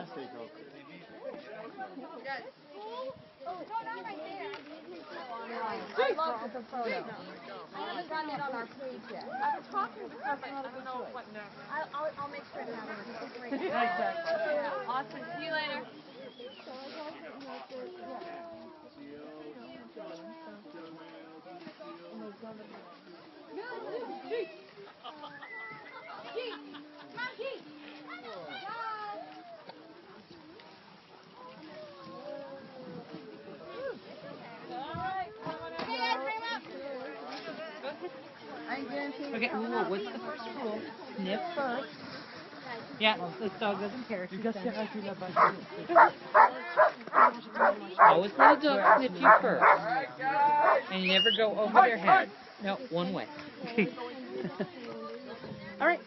I love the photo. I haven't gotten it on our page yet. I've been talking to her, but I don't know what next. I'll make sure to have it. Exactly. Yeah. Awesome. See you later. Okay, ooh, what's the first rule? Sniff first. Yeah, this dog doesn't care. Always let a dog sniff you first. And you never go over their head. No, one way. All right.